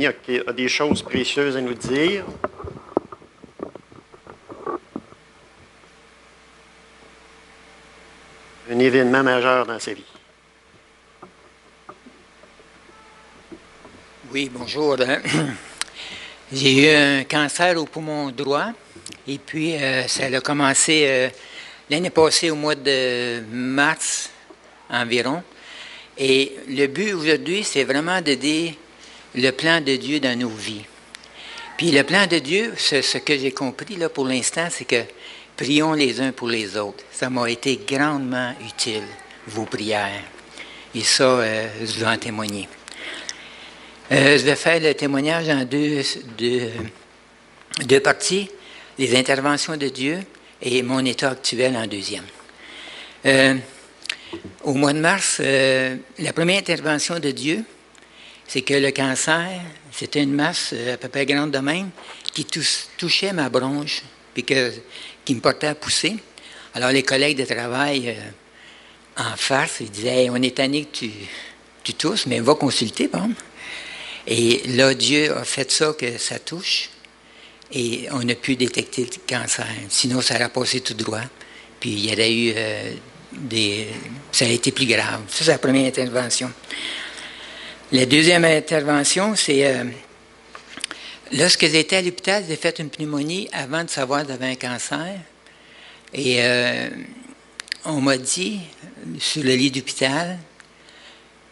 Stéphanie a des choses précieuses à nous dire. Un événement majeur dans sa vie. Oui, bonjour. J'ai eu un cancer au poumon droit et puis ça a commencé l'année passée au mois de mars environ. Et le but aujourd'hui, c'est vraiment de dire le plan de Dieu dans nos vies. Puis le plan de Dieu, ce que j'ai compris là pour l'instant, c'est que prions les uns pour les autres. Ça m'a été grandement utile, vos prières. Et ça, je dois en témoigner. Je vais faire le témoignage en deux parties, les interventions de Dieu et mon état actuel en deuxième. Au mois de mars, la première intervention de Dieu, c'est que le cancer, c'était une masse à peu près grande de même, qui touchait ma bronche, puis qui me portait à pousser. Alors les collègues de travail en face, ils disaient hey, « on est tanné que tu tousses, mais va consulter, bon. » Et là, Dieu a fait ça, que ça touche, et on a pu détecter le cancer. Sinon, ça aurait passé tout droit, puis il y aurait eu ça a été plus grave. Ça, c'est la première intervention. La deuxième intervention, c'est lorsque j'étais à l'hôpital, j'ai fait une pneumonie avant de savoir que j'avais un cancer. Et on m'a dit, sur le lit d'hôpital,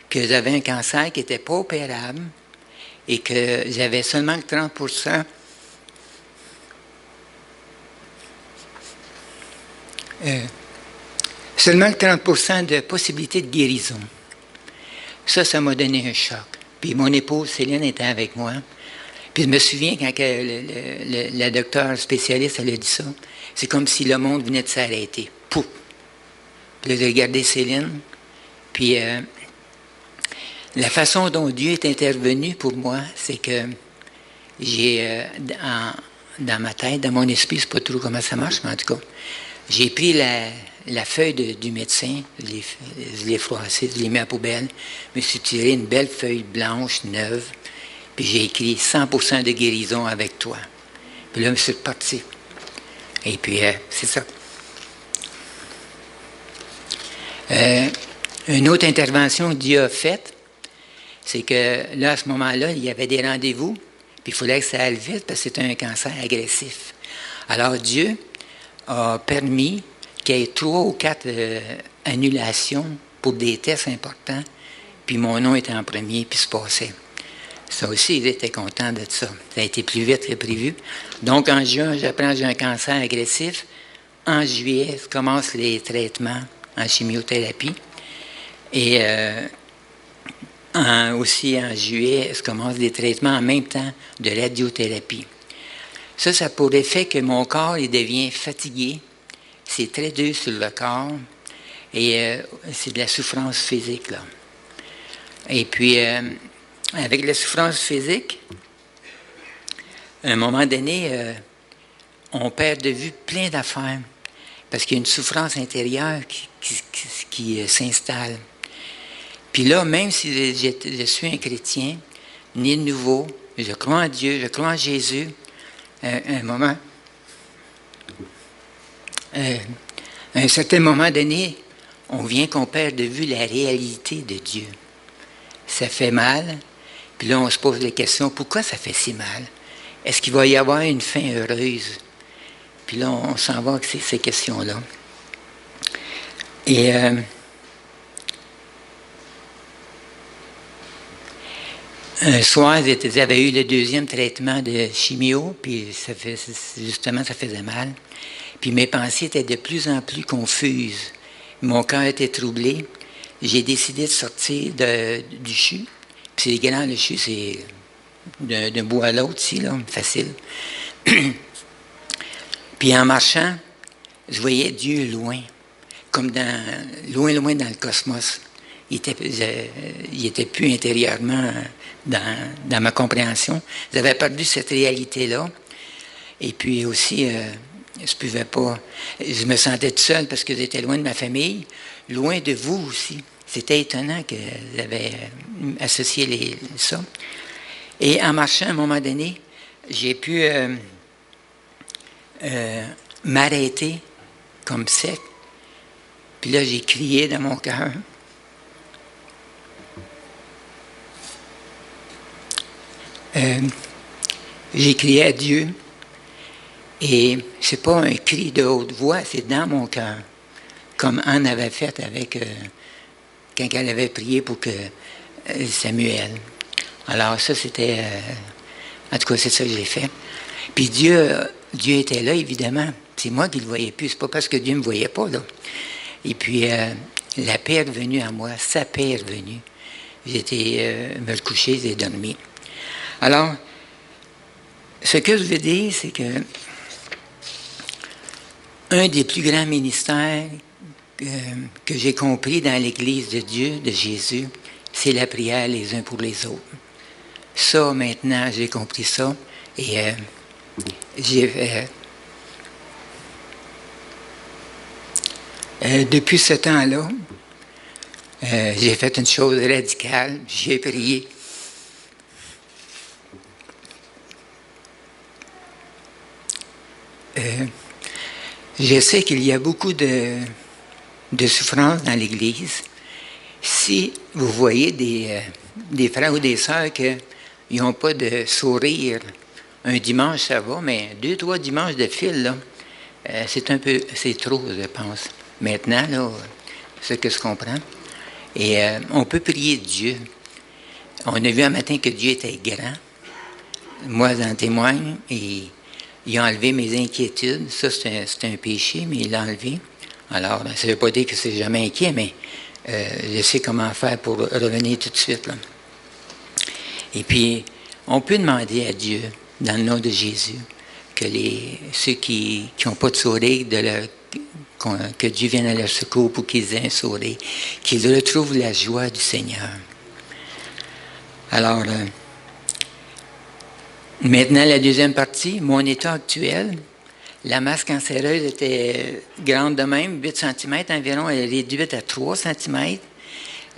que j'avais un cancer qui n'était pas opérable et que j'avais seulement 30% seulement 30% de possibilité de guérison. Ça m'a donné un choc. Puis mon épouse, Céline, était avec moi. Puis je me souviens quand la docteure spécialiste, elle a dit ça, c'est comme si le monde venait de s'arrêter. Pouf! Puis là, j'ai regardé Céline. Puis la façon dont Dieu est intervenu pour moi, c'est que j'ai, dans ma tête, dans mon esprit, c'est pas trop comment ça marche, mais en tout cas, j'ai pris la feuille du médecin, je l'ai froissée, je l'ai mis à la poubelle, je me suis tiré une belle feuille blanche, neuve, puis j'ai écrit 100% de guérison avec toi. Puis là, je suis reparti. Et puis, c'est ça. Une autre intervention que Dieu a faite, c'est que là, à ce moment-là, il y avait des rendez-vous, puis il fallait que ça aille vite parce que c'était un cancer agressif. Alors, Dieu a permis qu'il y ait 3 ou 4 annulations pour des tests importants, puis mon nom était en premier, puis se passait. Ça aussi, ils étaient contents de ça. Ça a été plus vite que prévu. Donc, en juin, j'apprends que j'ai un cancer agressif. En juillet, je commence les traitements en chimiothérapie. Et aussi en juillet, je commence les traitements en même temps de radiothérapie. Ça a pour effet que mon corps il devient fatigué. C'est très dur sur le corps. Et c'est de la souffrance physique, là. Et puis, avec la souffrance physique, à un moment donné, on perd de vue plein d'affaires. Parce qu'il y a une souffrance intérieure qui s'installe. Puis là, même si je suis un chrétien, né de nouveau, je crois en Dieu, je crois en Jésus, un moment, à un certain moment donné, on vient qu'on perd de vue la réalité de Dieu. Ça fait mal, puis là, on se pose la question, pourquoi ça fait si mal? Est-ce qu'il va y avoir une fin heureuse? Puis là, on s'en va avec ces questions-là. Et un soir, j'avais eu le deuxième traitement de chimio, puis ça faisait mal. Puis mes pensées étaient de plus en plus confuses. Mon cœur était troublé. J'ai décidé de sortir du CHU. Puis c'est grand, le CHU, c'est d'un bout à l'autre, ici, là, facile. Puis en marchant, je voyais Dieu loin, comme loin dans le cosmos. Il était plus intérieurement dans ma compréhension. J'avais perdu cette réalité-là. Et puis aussi, je pouvais pas... Je me sentais tout seul parce que j'étais loin de ma famille, loin de vous aussi. C'était étonnant que j'avais associé ça. Et en marchant, à un moment donné, j'ai pu m'arrêter comme sec. Puis là, j'ai crié dans mon cœur. J'ai crié à Dieu. Et c'est pas un cri de haute voix, c'est dans mon cœur. Comme Anne avait fait avec quand elle avait prié pour que Samuel. Alors ça, c'était... en tout cas, c'est ça que j'ai fait. Puis Dieu était là, évidemment. C'est moi qui ne le voyais plus. C'est pas parce que Dieu ne me voyait pas, là. Et puis, la paix est revenue à moi. Sa paix est revenue. J'étais me coucher, j'ai dormi. Alors, ce que je veux dire, c'est que un des plus grands ministères que j'ai compris dans l'Église de Dieu, de Jésus, c'est la prière les uns pour les autres. Ça, maintenant, j'ai compris ça. Et depuis ce temps-là, j'ai fait une chose radicale. J'ai prié. Je sais qu'il y a beaucoup de souffrance dans l'Église. Si vous voyez des frères ou des sœurs qui n'ont pas de sourire, un dimanche, ça va, mais 2-3 dimanches de fil, là, c'est trop, je pense. Maintenant, là, c'est ce que je comprends. Et on peut prier Dieu. On a vu un matin que Dieu était grand. Moi, j'en témoigne. Et il a enlevé mes inquiétudes. Ça, c'est un péché, mais il l'a enlevé. Alors, ça ne veut pas dire que c'est jamais inquiet, mais je sais comment faire pour revenir tout de suite, là. Et puis, on peut demander à Dieu, dans le nom de Jésus, que ceux qui n'ont pas de sourire, que Dieu vienne à leur secours pour qu'ils aient un sourire, qu'ils retrouvent la joie du Seigneur. Alors, maintenant, la deuxième partie, mon état actuel. La masse cancéreuse était grande de même, 8 cm environ, elle est réduite à 3 cm.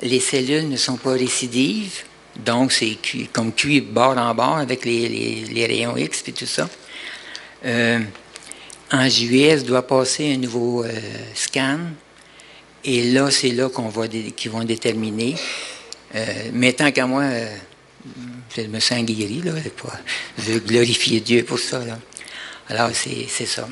Les cellules ne sont pas récidives, donc c'est comme cuit bord en bord avec les rayons X et tout ça. En juillet, je dois passer un nouveau scan, et là, c'est là qu'ils vont déterminer. Mais tant qu'à moi, je me sens guéri, là, je veux glorifier Dieu pour ça, là. Alors, c'est ça.